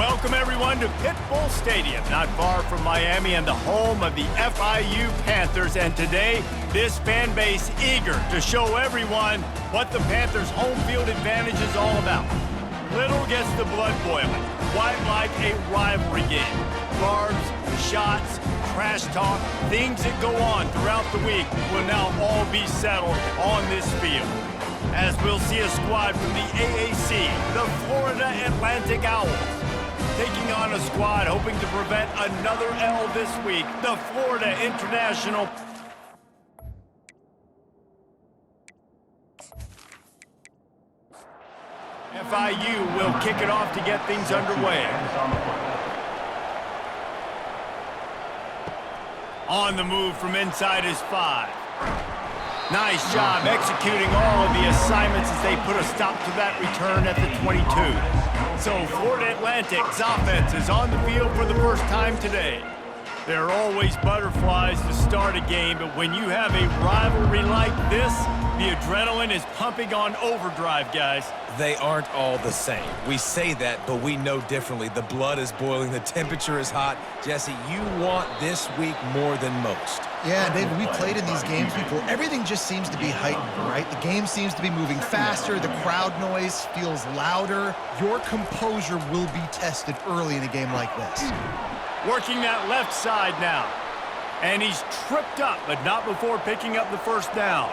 Welcome everyone to Pitbull Stadium, not far from Miami and the home of the FIU Panthers. And today, this fan base eager to show everyone what the Panthers' home field advantage is all about. Little gets the blood boiling, quite like a rivalry game. Barbs, shots, trash talk, things that go on throughout the week will now all be settled on this field. As we'll see a squad from the AAC, the Florida Atlantic Owls, taking on a squad hoping to prevent another L this week, the Florida International. FIU will kick it off to get things underway. On the move from inside is 5. Nice job executing all of the assignments as they put a stop to that return at the 22. So Florida Atlantic's offense is on the field for the first time today. There are always butterflies to start a game, but when you have a rivalry like this, the adrenaline is pumping on overdrive, guys. They aren't all the same. We say that, but we know differently. The blood is boiling. The temperature is hot. Jesse, you want this week more than most. Yeah, David, we played in these games before. Everything just seems to be heightened, right? The game seems to be moving faster. The crowd noise feels louder. Your composure will be tested early in a game like this. Working that left side now. And he's tripped up, but not before picking up the first down.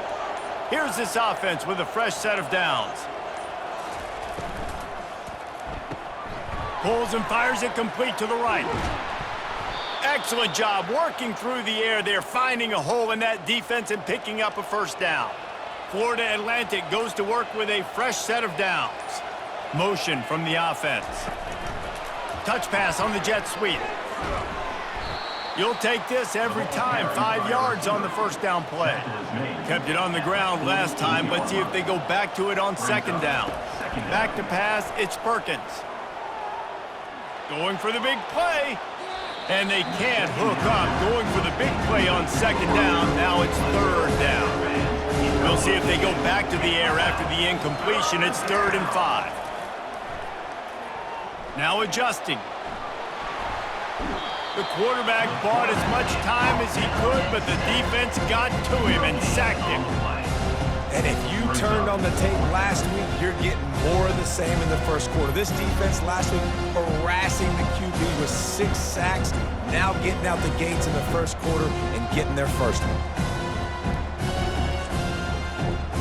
Here's this offense with a fresh set of downs. Pulls and fires it complete to the right. Excellent job working through the air there, finding a hole in that defense and picking up a first down. Florida Atlantic goes to work with a fresh set of downs. Motion from the offense. Touch pass on the jet sweep. You'll take this every time. 5 yards on the first down play. Kept it on the ground last time. Let's see if they go back to it on second down. Back to pass, it's Perkins. Going for the big play. And they can't hook up. Going for the big play on second down. Now it's third down. We'll see if they go back to the air after the incompletion. It's 3rd and 5. Now adjusting. The quarterback bought as much time as he could, but the defense got to him and sacked him. And if you turned on the tape last week, you're getting more of the same in the first quarter. This defense last week harassing the QB with 6 sacks, now getting out the gates in the first quarter and getting their first one.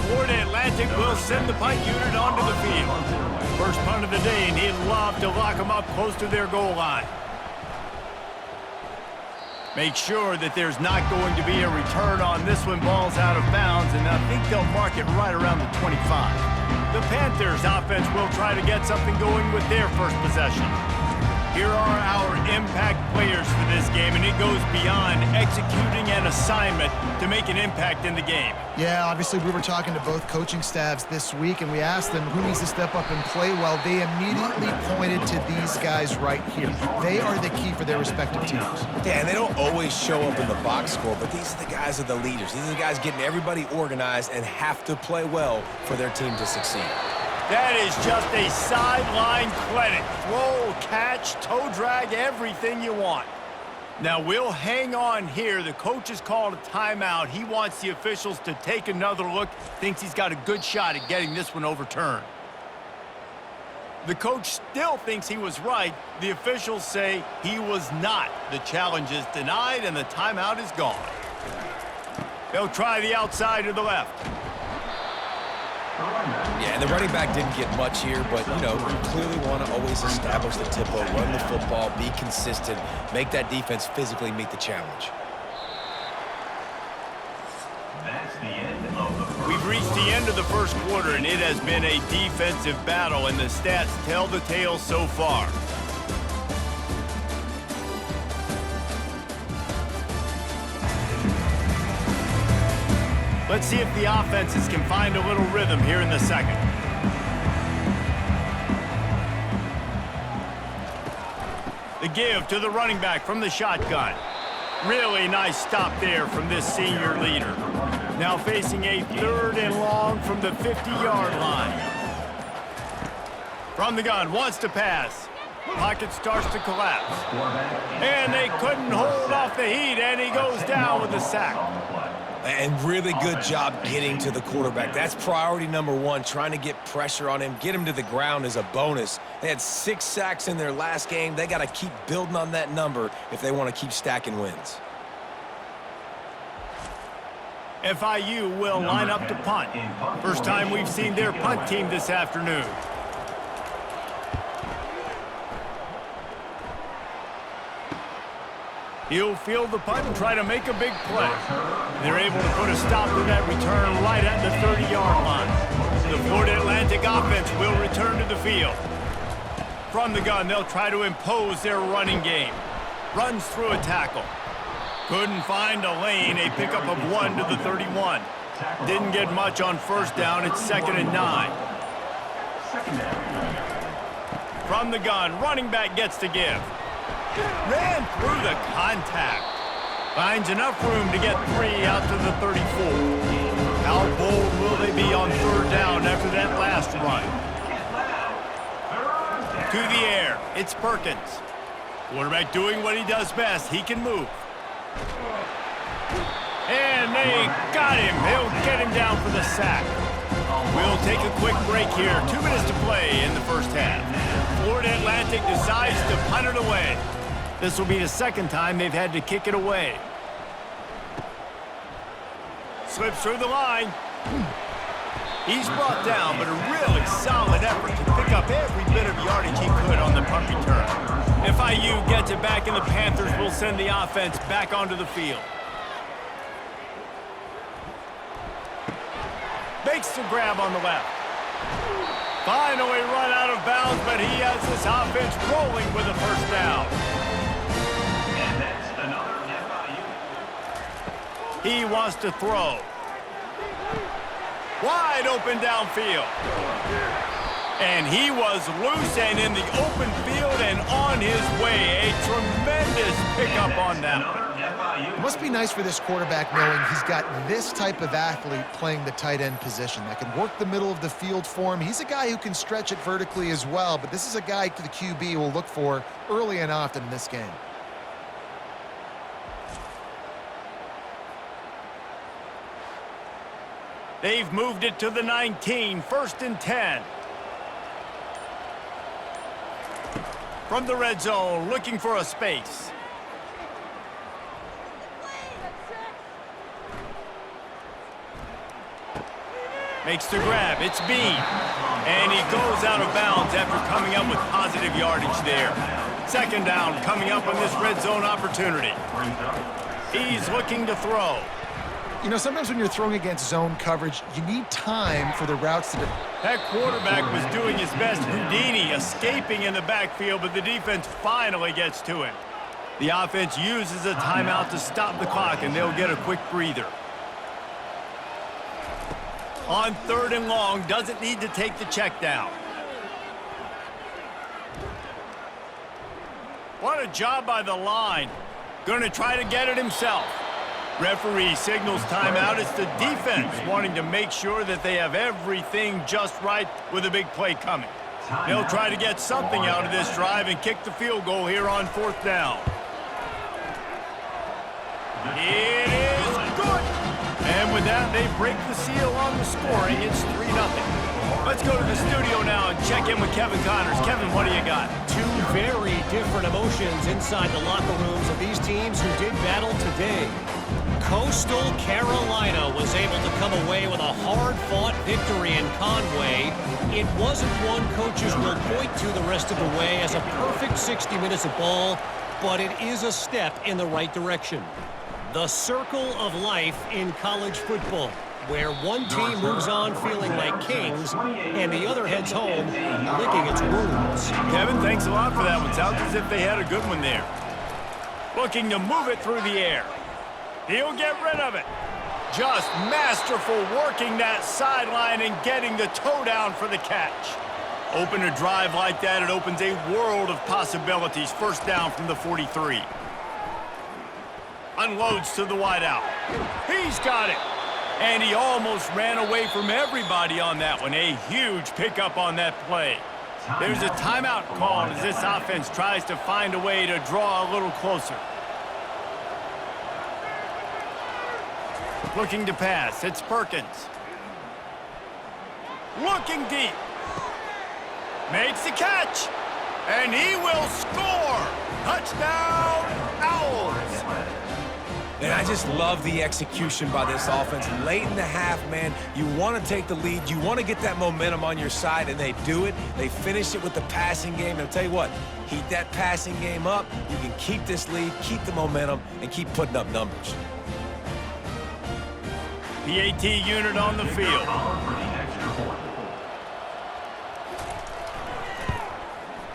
Florida Atlantic will send the punt unit onto the field. First punt of the day, and he'd love to lock them up close to their goal line. Make sure that there's not going to be a return on this one. Ball's out of bounds, and I think they'll mark it right around the 25. The Panthers offense will try to get something going with their first possession. Here are our impact players for this game, and it goes beyond executing an assignment to make an impact in the game. Yeah, obviously we were talking to both coaching staffs this week, and we asked them who needs to step up and play well. They immediately pointed to these guys right here. They are the key for their respective teams. Yeah, and they don't always show up in the box score, but these are the guys that are the leaders. These are the guys getting everybody organized and have to play well for their team to succeed. That is just a sideline clinic. Throw, catch, toe drag, everything you want. Now we'll hang on here. The coach has called a timeout. He wants the officials to take another look. Thinks he's got a good shot at getting this one overturned. The coach still thinks he was right. The officials say he was not. The challenge is denied and the timeout is gone. They'll try the outside to the left. Yeah, and the running back didn't get much here, but, you know, you clearly want to always establish the tempo, run the football, be consistent, make that defense physically meet the challenge. We've reached the end of the first quarter, and it has been a defensive battle, and the stats tell the tale so far. Let's see if the offenses can find a little rhythm here in the second. The give to the running back from the shotgun. Really nice stop there from this senior leader. Now facing a 3rd and long from the 50-yard line. From the gun, wants to pass. Pocket starts to collapse. And they couldn't hold off the heat, and he goes down with a sack. And really good job getting to the quarterback. That's priority number one, trying to get pressure on him. Get him to the ground is a bonus. They had 6 sacks in their last game. They got to keep building on that number if they want to keep stacking wins. FIU will line up to punt. First time we've seen their punt team this afternoon. He'll field the punt and try to make a big play. They're able to put a stop to that return right at the 30-yard line. The Florida Atlantic offense will return to the field. From the gun, they'll try to impose their running game. Runs through a tackle. Couldn't find a lane, a pickup of 1 to the 31. Didn't get much on first down, it's 2nd and 9. From the gun, running back gets to give. Ran through the contact. Finds enough room to get 3 out to the 34. How bold will they be on 3rd down after that last run? To the air, it's Perkins. Quarterback doing what he does best. He can move. And they got him. They'll get him down for the sack. We'll take a quick break here. 2 minutes to play in the first half. Florida Atlantic decides to punt it away. This will be the 2nd time they've had to kick it away. Slips through the line. He's brought down, but a really solid effort to pick up every bit of yardage he could on the punt return. FIU gets it back, and the Panthers will send the offense back onto the field. Makes the grab on the left. Finally run out of bounds, but he has this offense rolling with a first down. And that's another FIU. He wants to throw. Wide open downfield. And he was loose and in the open field and on his way. A tremendous pickup on that one. It must be nice for this quarterback knowing he's got this type of athlete playing the tight end position that can work the middle of the field for him. He's a guy who can stretch it vertically as well, but this is a guy the QB will look for early and often in this game. They've moved it to the 19, 1st and 10. From the red zone, looking for a space. Makes the grab, it's Bean. And he goes out of bounds after coming up with positive yardage there. 2nd down coming up on this red zone opportunity. He's looking to throw. You know, sometimes when you're throwing against zone coverage, you need time for the routes to... That quarterback was doing his best. Houdini escaping in the backfield, but the defense finally gets to him. The offense uses a timeout to stop the clock, and they'll get a quick breather. On 3rd and long, doesn't need to take the check down. What a job by the line. Going to try to get it himself. Referee signals timeout. It's the defense wanting to make sure that they have everything just right with a big play coming. They'll try to get something out of this drive and kick the field goal here on 4th down. It is good. And with that, they break the seal on the scoring. It's 3-0. Let's go to the studio now and check in with Kevin Connors. Kevin, what do you got? 2 very different emotions inside the locker rooms of these teams who did battle today. Coastal Carolina was able to come away with a hard-fought victory in Conway. It wasn't one coaches will point to the rest of the way as a perfect 60 minutes of ball, but it is a step in the right direction. The circle of life in college football, where one team moves on feeling like kings and the other heads home licking its wounds. Kevin, thanks a lot for that one. Sounds as if they had a good one there. Looking to move it through the air. He'll get rid of it. Just masterful working that sideline and getting the toe down for the catch. Open a drive like that, it opens a world of possibilities. 1st down from the 43. Unloads to the wideout. He's got it. And he almost ran away from everybody on that one. A huge pickup on that play. There's a timeout called as this offense tries to find a way to draw a little closer. Looking to pass, it's Perkins. Looking deep. Makes the catch. And he will score. Touchdown, Owls. And I just love the execution by this offense. Late in the half, man, you want to take the lead. You want to get that momentum on your side, and they do it. They finish it with the passing game. And I'll tell you what, keep that passing game up. You can keep this lead, keep the momentum, and keep putting up numbers. PAT unit on the field.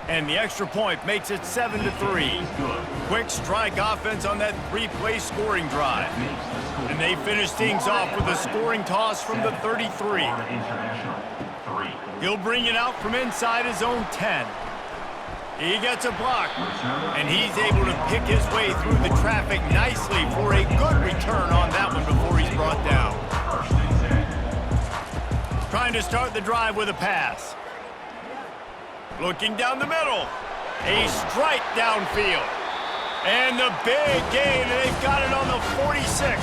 And the extra point makes it 7-3. Quick strike offense on that three-play scoring drive. And they finish things off with a scoring toss from the 33. He'll bring it out from inside his own 10. He gets a block, and he's able to pick his way through the traffic nicely for a good return on that one before he's brought down. Trying to start the drive with a pass. Looking down the middle. A strike downfield. And the big gain, and they've got it on the 46.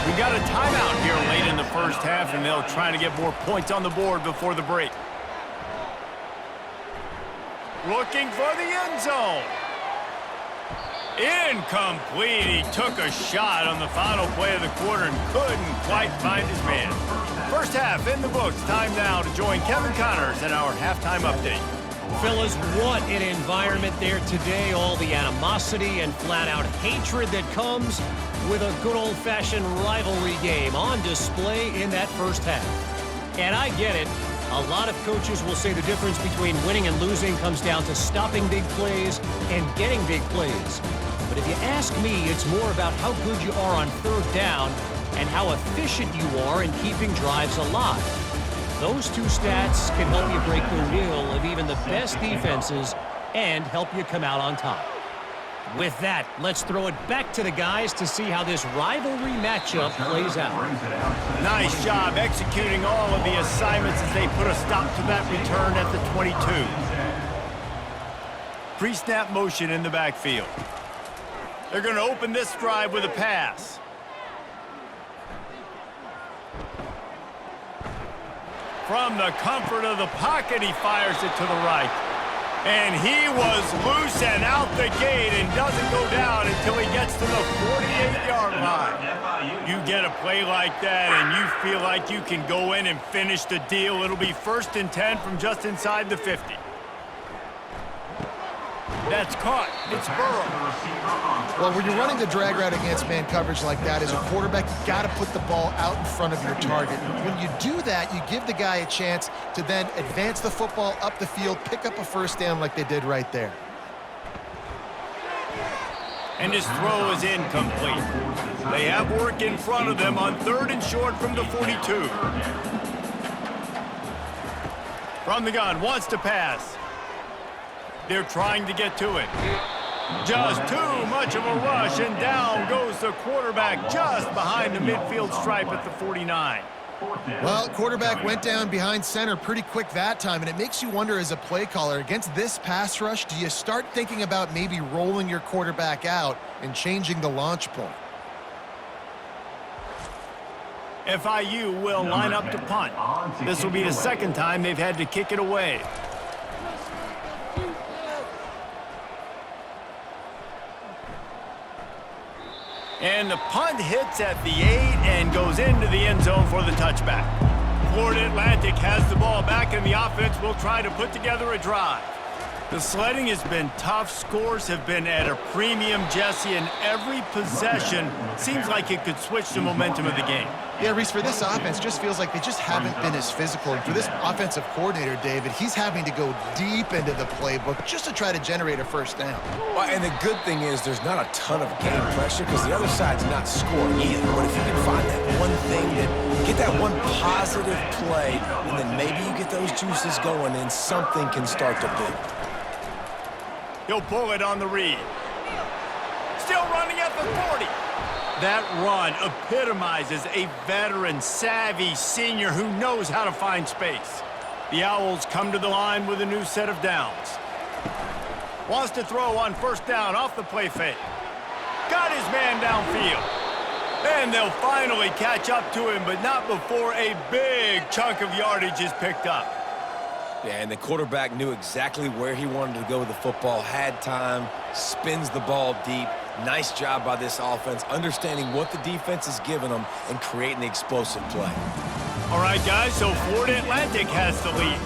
We got a timeout here late in the first half, and they'll try to get more points on the board before the break. Looking for the end zone. Incomplete. He took a shot on the final play of the quarter and couldn't quite find his man. First half in the books. Time now to join Kevin Connors in our halftime update. Fellas, what an environment there today. All the animosity and flat-out hatred that comes with a good old-fashioned rivalry game on display in that first half. And I get it. A lot of coaches will say the difference between winning and losing comes down to stopping big plays and getting big plays. But if you ask me, it's more about how good you are on third down and how efficient you are in keeping drives alive. Those two stats can help you break the will of even the best defenses and help you come out on top. With that, let's throw it back to the guys to see how this rivalry matchup plays out. Nice job executing all of the assignments as they put a stop to that return at the 22. Pre-snap motion in the backfield. They're going to open this drive with a pass. From the comfort of the pocket, he fires it to the right. And he was loose and out the gate and doesn't go down until he gets to the 48-yard line. You get a play like that and you feel like you can go in and finish the deal. It'll be 1st and 10 from just inside the 50. That's caught. It's Burrow. Well, when you're running the drag route against man coverage like that, as a quarterback, you got to put the ball out in front of your target. When you do that, you give the guy a chance to then advance the football up the field, pick up a first down like they did right there. And his throw is incomplete. They have work in front of them on 3rd and short from the 42. From the gun, wants to pass. They're trying to get to it. Just too much of a rush, and down goes the quarterback just behind the midfield stripe at the 49. Well, quarterback went down behind center pretty quick that time, and it makes you wonder as a play caller, against this pass rush, do you start thinking about maybe rolling your quarterback out and changing the launch point? FIU will line up to punt. This will be the second time they've had to kick it away. And the punt hits at the 8 and goes into the end zone for the touchback. Florida Atlantic has the ball back, and the offense will try to put together a drive. The sledding has been tough. Scores have been at a premium, Jesse, and every possession seems like it could switch the momentum of the game. Yeah, Reese, for this offense, just feels like they just haven't been as physical. And for this offensive coordinator, David, he's having to go deep into the playbook just to try to generate a first down. Well, and the good thing is there's not a ton of game pressure because the other side's not scoring either. But if you can find that one thing, get that one positive play, and then maybe you get those juices going and something can start to build. He'll pull it on the read. Still running at the 40. That run epitomizes a veteran, savvy senior who knows how to find space. The Owls come to the line with a new set of downs. Wants to throw on first down off the play fake. Got his man downfield. And they'll finally catch up to him, but not before a big chunk of yardage is picked up. Yeah, and the quarterback knew exactly where he wanted to go with the football, had time, spins the ball deep. Nice job by this offense, understanding what the defense is giving them and creating the explosive play. All right, guys, so Florida Atlantic has the lead.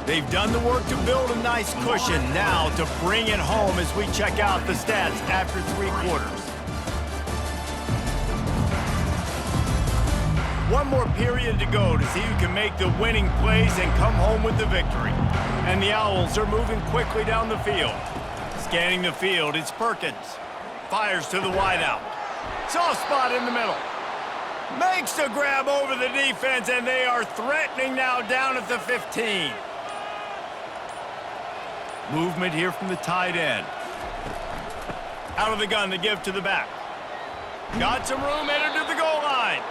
They've done the work to build a nice cushion. Now to bring it home as we check out the stats after 3 quarters. One more period to go to see who can make the winning plays and come home with the victory. And the Owls are moving quickly down the field. Scanning the field, it's Perkins. Fires to the wideout. Soft spot in the middle. Makes the grab over the defense, and they are threatening now down at the 15. Movement here from the tight end. Out of the gun to give to the back. Got some room, headed to the goal line.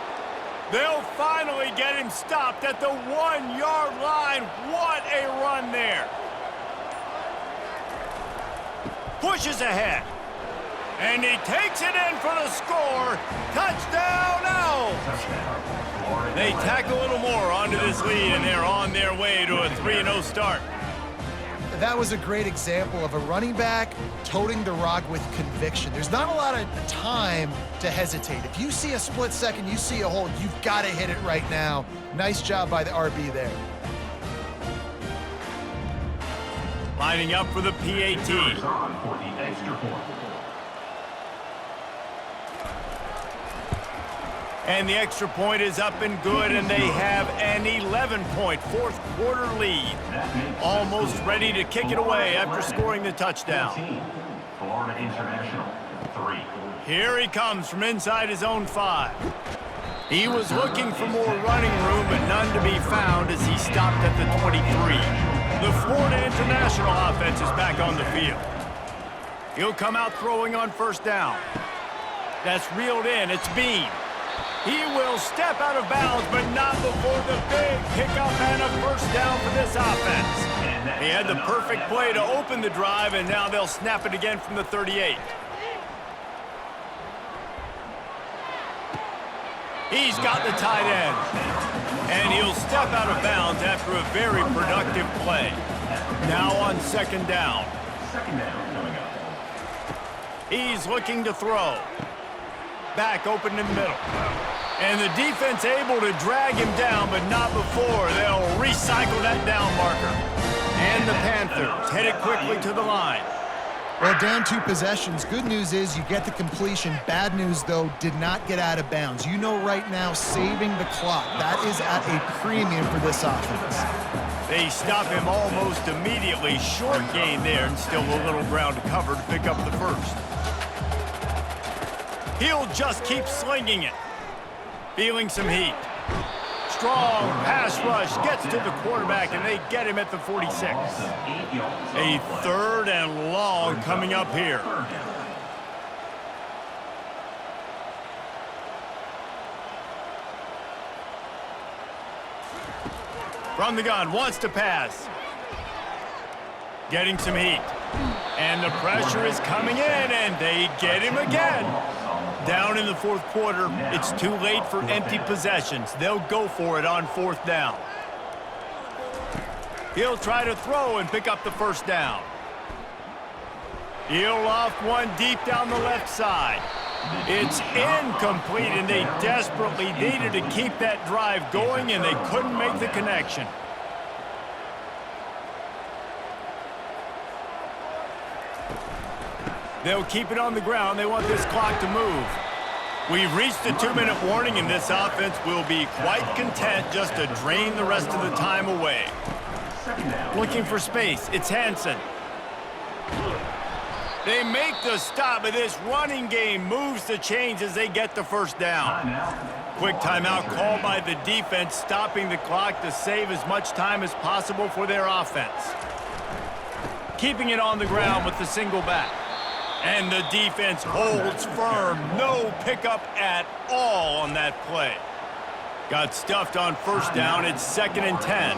They'll finally get him stopped at the 1-yard line. What a run there. Pushes ahead. And he takes it in for the score. Touchdown, Owls! They tack a little more onto this lead, and they're on their way to a 3-0 start. That was a great example of a running back toting the rock with conviction. There's not a lot of time to hesitate. If you see a split second, you see a hole, you've got to hit it right now. Nice job by the RB there. Lining up for the PAT. For the extra point. And the extra point is up and good, and they have an 11-point fourth-quarter lead. Almost ready to kick it away after scoring the touchdown. Florida International, 3. Here he comes from inside his own 5. He was looking for more running room, but none to be found as he stopped at the 23. The Florida International offense is back on the field. He'll come out throwing on first down. That's reeled in. It's Bean. He will step out of bounds, but not before the big pickup and a first down for this offense. He had the perfect play to open the drive, and now they'll snap it again from the 38. He's got the tight end. And he'll step out of bounds after a very productive play. Now on second down. Second down coming up. He's looking to throw. Back open in the middle. And the defense able to drag him down, but not before they'll recycle that down marker. And the Panthers headed quickly to the line. Well, down 2 possessions. Good news is you get the completion. Bad news, though, did not get out of bounds. You know right now, saving the clock. That is at a premium for this offense. They stop him almost immediately. Short gain there, and still a little ground to cover to pick up the first. He'll just keep slinging it. Feeling some heat. Strong pass rush gets to the quarterback, and they get him at the 46. A 3rd and long coming up here. From the gun, wants to pass. Getting some heat. And the pressure is coming in, and they get him again. Down in the 4th quarter, it's too late for empty possessions. They'll go for it on 4th down. He'll try to throw and pick up the first down. He'll loft one deep down the left side. It's incomplete, and they desperately needed to keep that drive going, and they couldn't make the connection. They'll keep it on the ground. They want this clock to move. We've reached the 2-minute warning, and this offense will be quite content just to drain the rest of the time away. Looking for space. It's Hansen. They make the stop, but this running game moves the chains as they get the first down. Quick timeout called by the defense, stopping the clock to save as much time as possible for their offense. Keeping it on the ground with the single back. And the defense holds firm. No pickup at all on that play. Got stuffed on first down. It's 2nd and 10.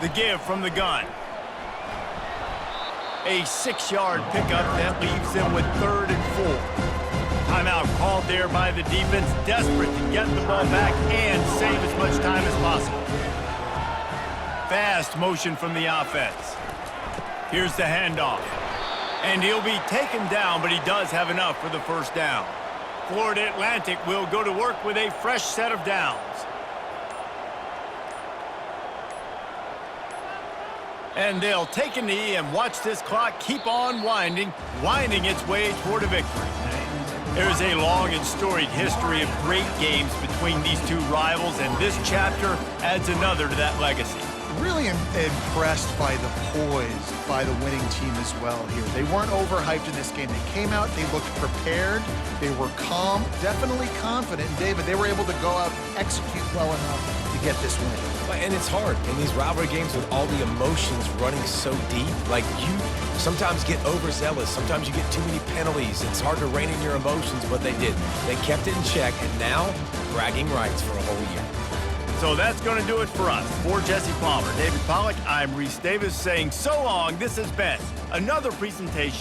The give from the gun. A 6-yard pickup that leaves them with 3rd and 4. Timeout called there by the defense, desperate to get the ball back and save as much time as possible. Fast motion from the offense. Here's the handoff. And he'll be taken down, but he does have enough for the first down. Florida Atlantic will go to work with a fresh set of downs. And they'll take a knee and watch this clock keep on winding its way toward a victory. There's a long and storied history of great games between these two rivals, and this chapter adds another to that legacy. Really impressed by the poise by the winning team as well here. They weren't overhyped in this game. They came out, they looked prepared, they were calm, definitely confident. And David, they were able to go out and execute well enough to get this win. And it's hard in these rivalry games with all the emotions running so deep. Like, you sometimes get overzealous. Sometimes you get too many penalties. It's hard to rein in your emotions, but they did. They kept it in check, and now bragging rights for a whole year. So that's going to do it for us. For Jesse Palmer, David Pollack, I'm Reese Davis saying so long. This has been another presentation